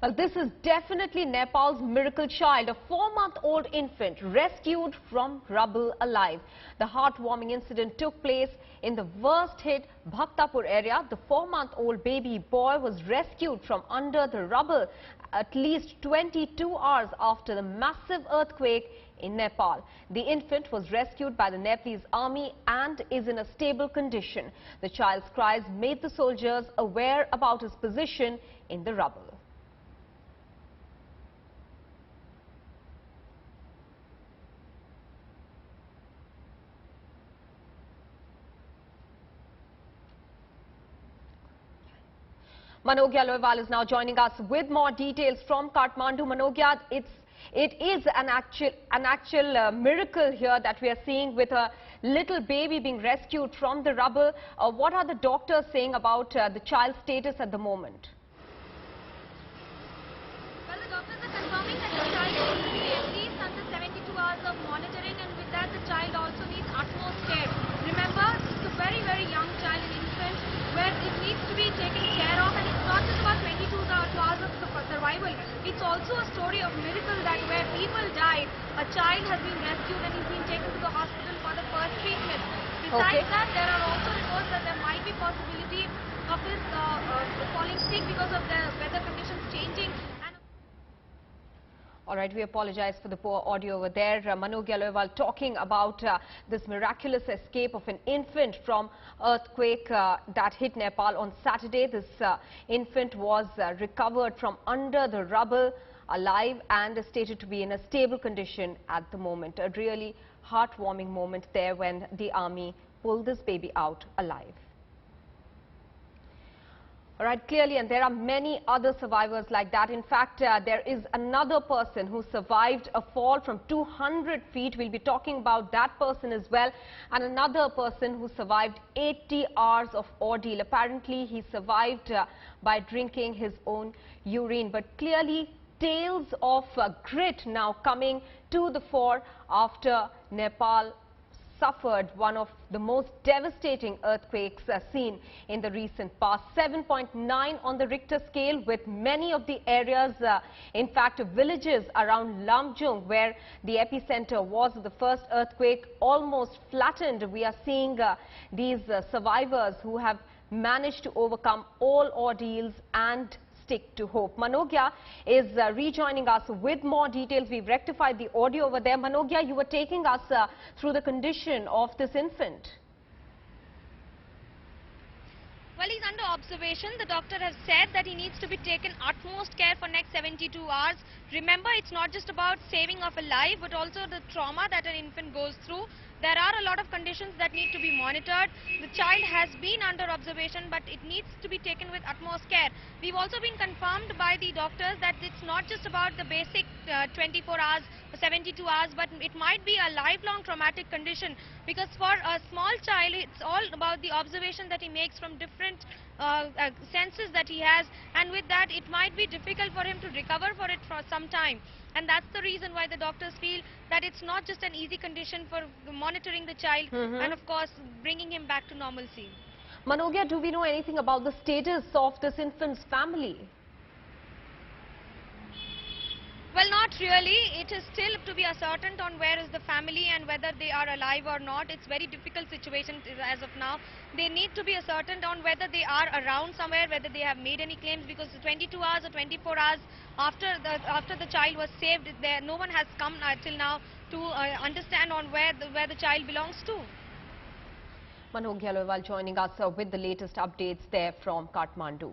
Well, this is definitely Nepal's miracle child, a 4-month-old infant rescued from rubble alive. The heartwarming incident took place in the worst-hit Bhaktapur area. The 4-month-old baby boy was rescued from under the rubble at least 22 hours after the massive earthquake in Nepal. The infant was rescued by the Nepalese army and is in a stable condition. The child's cries made the soldiers aware about his position in the rubble. Manogya Loiwal is now joining us with more details from Kathmandu. Manogya, it is an actual miracle here that we are seeing with a little baby being rescued from the rubble. What are the doctors saying about the child's status at the moment? Well, the doctors are confirming that the child needs to be at least under 72 hours of monitoring, and with that the child also needs utmost care. Remember, it's a very, very young child, an infant, where it needs to be taken care of, and it's not just about 22 hours of survival. It's also a story of miracle that where people died, a child has been rescued and he's been taken to the hospital for the first treatment. Besides that, there are also reports that there might be possibility of his falling sick because of the weather conditions changing. All right, we apologize for the poor audio over there. Manogya Loiwal talking about this miraculous escape of an infant from earthquake that hit Nepal on Saturday. This infant was recovered from under the rubble alive and is stated to be in a stable condition at the moment. A really heartwarming moment there when the army pulled this baby out alive. All right, clearly, and there are many other survivors like that. In fact, there is another person who survived a fall from 200 feet. We'll be talking about that person as well. And another person who survived 80 hours of ordeal. Apparently, he survived by drinking his own urine. But clearly, tales of grit now coming to the fore after Nepal suffered one of the most devastating earthquakes seen in the recent past. 7.9 on the Richter scale, with many of the areas, in fact villages around Lamjung where the epicenter was of the first earthquake, almost flattened. We are seeing these survivors who have managed to overcome all ordeals and stick to hope. Manogya is rejoining us with more details. We've rectified the audio over there. Manogya, you were taking us through the condition of this infant. Well, he's under observation. The doctor has said that he needs to be taken utmost care for next 72 hours. Remember, it's not just about saving of a life, but also the trauma that an infant goes through. There are a lot of conditions that need to be monitored. The child has been under observation, but it needs to be taken with utmost care. We've also been confirmed by the doctors that it's not just about the basic 24 hours or 72 hours, but it might be a lifelong traumatic condition, because for a small child, it's all about the observation that he makes from different senses that he has, and with that it might be difficult for him to recover for it for some time. And that's the reason why the doctors feel that it's not just an easy condition for monitoring the child and of course bringing him back to normalcy. Manogya, do we know anything about the status of this infant's family? Well, not really. It is still to be ascertained on where is the family and whether they are alive or not. It's very difficult situation as of now. They need to be ascertained on whether they are around somewhere, whether they have made any claims, because 22 hours or 24 hours after the child was saved, no one has come till now to understand on where the child belongs to. Manogya Loiwal joining us with the latest updates there from Kathmandu.